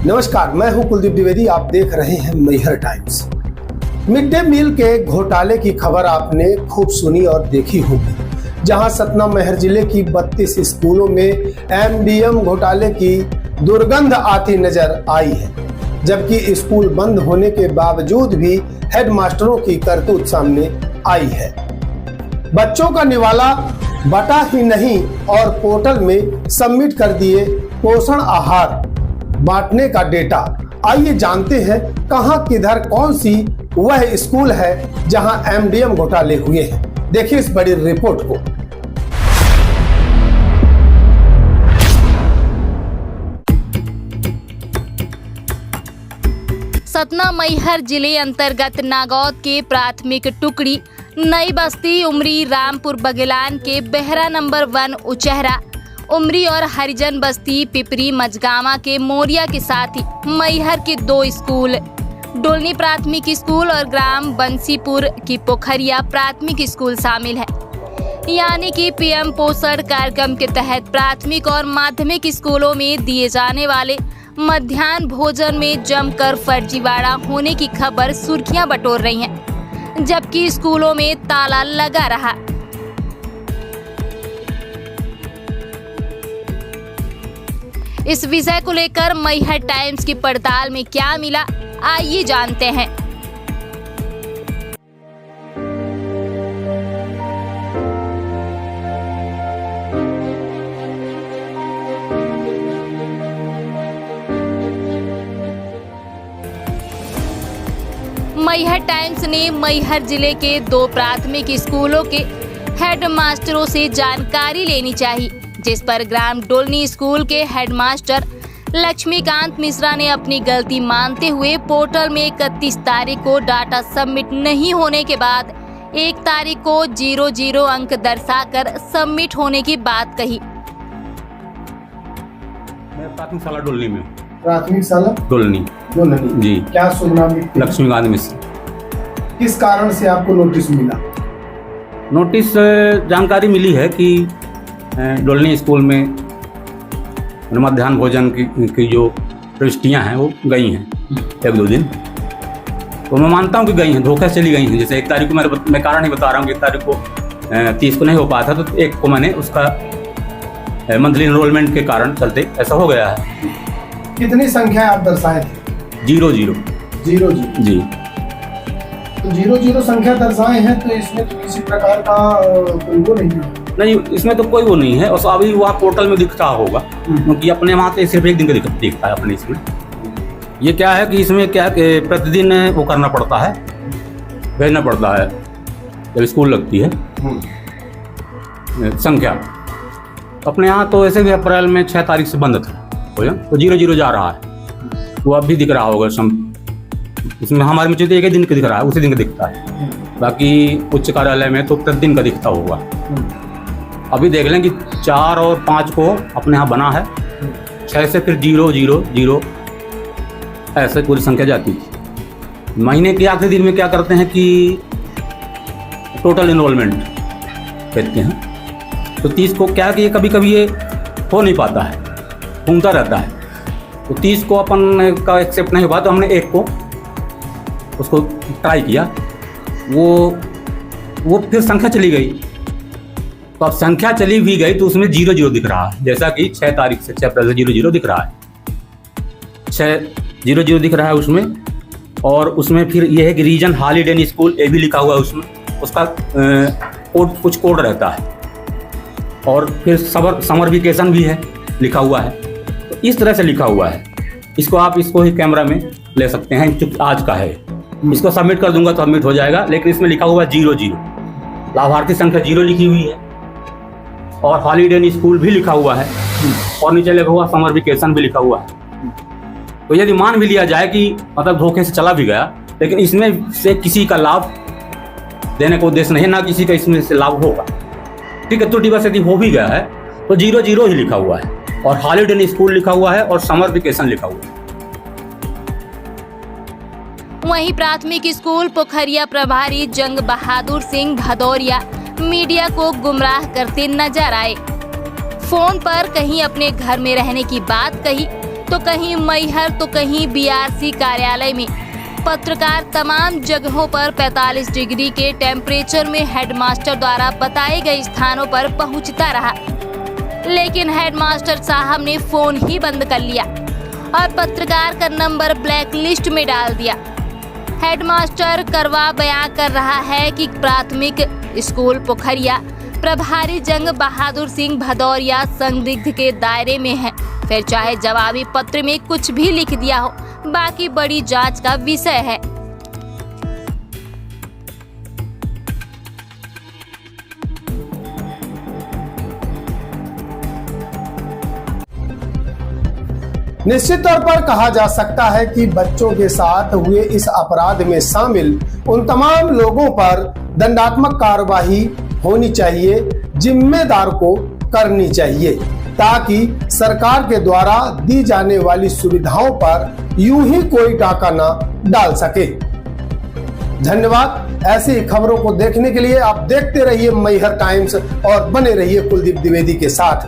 नमस्कार, मैं हूं कुलदीप द्विवेदी। आप देख रहे हैं Maihar Times. Mid day meal के घोटाले की खबर आपने खूब सुनी और देखी होगी, जहां सतना मैहर जिले की 32 स्कूलों में एमडीएम घोटाले की दुर्गंध आती नजर आई है, जबकि स्कूल बंद होने के बावजूद भी हेडमास्टरों की करतूत सामने आई है। बच्चों का निवाला बटा ही नहीं और पोर्टल में सबमिट कर दिए पोषण आहार बांटने का डेटा। आइए जानते हैं कहां किधर कौन सी वह स्कूल है जहां एमडीएम घोटाले हुए हैं। देखिए इस बड़ी रिपोर्ट को। सतना मैहर जिले अंतर्गत नागौद के प्राथमिक टुकड़ी नई बस्ती उमरी रामपुर बगेलान के बेहरा नंबर 1 उचहरा उमरी और हरिजन बस्ती पिपरी मजगामा के मोरिया के साथ ही मैहर के 2 स्कूल डोलनी प्राथमिक स्कूल और ग्राम बंसीपुर की पोखरिया प्राथमिक स्कूल शामिल है। यानी कि पीएम पोषण कार्यक्रम के तहत प्राथमिक और माध्यमिक स्कूलों में दिए जाने वाले मध्याह्न भोजन में जमकर फर्जीवाड़ा होने की खबर सुर्खियां बटोर रही हैं, जबकि स्कूलों में ताला लगा रहा। इस विषय को लेकर मैहर टाइम्स की पड़ताल में क्या मिला, आइए जानते हैं। मैहर टाइम्स ने मैहर जिले के 2 प्राथमिक स्कूलों के हेडमास्टरों से जानकारी लेनी चाहिए, जिस पर ग्राम डोलनी स्कूल के हेडमास्टर लक्ष्मीकांत मिश्रा ने अपनी गलती मानते हुए पोर्टल में 31 तारीख को डाटा सबमिट नहीं होने के बाद 1 तारीख को 00 अंक दर्शाकर सबमिट होने की बात कही। मैं प्राथमिक शाला डोलनी में। प्राथमिक शाला डोलनी जी। क्या शुभ नाम? लक्ष्मीकांत मिश्रा। किस कारण से आपको नोटिस मिला? नोटिस जानकारी मिली है कि डोलनी स्कूल में मध्याह्न भोजन की जो प्रविष्टियाँ हैं वो गई हैं 1-2 दिन। तो मैं मानता हूँ कि गई हैं, धोखा चली गई हैं। जैसे 1 तारीख को मैं कारण ही बता रहा हूँ कि 1 तारीख को 30 को नहीं हो पाया था, तो 1 को मैंने उसका मंथली इनरोलमेंट के कारण चलते ऐसा हो गया है। कितनी संख्या आप दर्शाए थे? 00 जी। तो 00 संख्या दर्शाए हैं, तो इसमें तो किसी प्रकार का कोई वो नहीं, इसमें तो कोई वो नहीं है। और अभी वहाँ पोर्टल में दिख रहा होगा, क्योंकि अपने वहाँ पे सिर्फ 1 दिन का दिखता है अपने इसमें। ये क्या है कि इसमें क्या कि प्रतिदिन वो करना पड़ता है, भेजना पड़ता है जब स्कूल लगती है संख्या। अपने यहाँ तो ऐसे भी अप्रैल में 6 तारीख से बंद था भोजन, तो 00 जा रहा है। वो अब भी दिख रहा होगा इसमें। हमारे में 1 दिन का दिख रहा है, उसी दिन का दिखता है। बाकी उच्च कार्यालय में तो प्रतिदिन का दिखता होगा। अभी देख लें कि 4 और 5 को अपने यहाँ बना है, 6 से फिर 000 ऐसे पूरी संख्या जाती थी। महीने के आखिरी दिन में क्या करते हैं कि टोटल इनरोलमेंट कहते हैं। तो 30 को क्या कि कभी कभी ये हो नहीं पाता है, घूमता रहता है। तो 30 को अपन का एक्सेप्ट नहीं हुआ, तो हमने 1 को उसको ट्राई किया, वो फिर संख्या चली गई। तो अब संख्या चली भी गई तो उसमें 00 दिख रहा है, जैसा कि 6 तारीख से 6 अप्रैल से 00 दिख रहा है। 00 दिख रहा है उसमें। और उसमें फिर ये है कि रीजन हॉलीडे स्कूल ये भी लिखा हुआ है उसमें, उसका कुछ कोड रहता है। और फिर समर वेकेशन भी है लिखा हुआ है। तो इस तरह से लिखा हुआ है। इसको ही कैमरा में ले सकते हैं, चूँकि आज का है। इसको सबमिट कर दूंगा तो सबमिट हो जाएगा, लेकिन इसमें लिखा हुआ है 00। लाभार्थी संख्या 0 लिखी हुई है और हॉलीडे स्कूल भी लिखा हुआ है और नीचे लिखा हुआ समर वेकेशन भी लिखा हुआ है। तो यदि मान भी लिया जाए कि मतलब धोखे से चला भी गया, लेकिन इसमें से किसी का लाभ देने का उद्देश्य नहीं, ना किसी का इसमें से लाभ होगा। ठीक है, त्रुटि बस यदि हो भी गया है तो 00 ही लिखा हुआ है और हॉलीडे स्कूल लिखा हुआ है और समर वेकेशन लिखा हुआ है। वहीं प्राथमिक स्कूल पोखरिया प्रभारी जंग बहादुर सिंह भदौरिया मीडिया को गुमराह करते नजर आए। फोन पर कहीं अपने घर में रहने की बात कही तो कहीं मैहर तो कहीं बीआरसी कार्यालय में। पत्रकार तमाम जगहों पर 45 डिग्री के टेम्परेचर में हेडमास्टर द्वारा बताए गए स्थानों पर पहुंचता रहा, लेकिन हेडमास्टर साहब ने फोन ही बंद कर लिया और पत्रकार का नंबर ब्लैक लिस्ट में डाल दिया। हेडमास्टर करवा बयां कर रहा है कि प्राथमिक स्कूल पोखरिया प्रभारी जंग बहादुर सिंह भदौरिया संदिग्ध के दायरे में है। फिर चाहे जवाबी पत्र में कुछ भी लिख दिया हो, बाकी बड़ी जांच का विषय है। निश्चित तौर पर कहा जा सकता है कि बच्चों के साथ हुए इस अपराध में शामिल उन तमाम लोगों पर दंडात्मक कार्रवाई होनी चाहिए, जिम्मेदार को करनी चाहिए, ताकि सरकार के द्वारा दी जाने वाली सुविधाओं पर यूं ही कोई डाका न डाल सके। धन्यवाद। ऐसी खबरों को देखने के लिए आप देखते रहिए मैहर टाइम्स और बने रहिए कुलदीप द्विवेदी के साथ।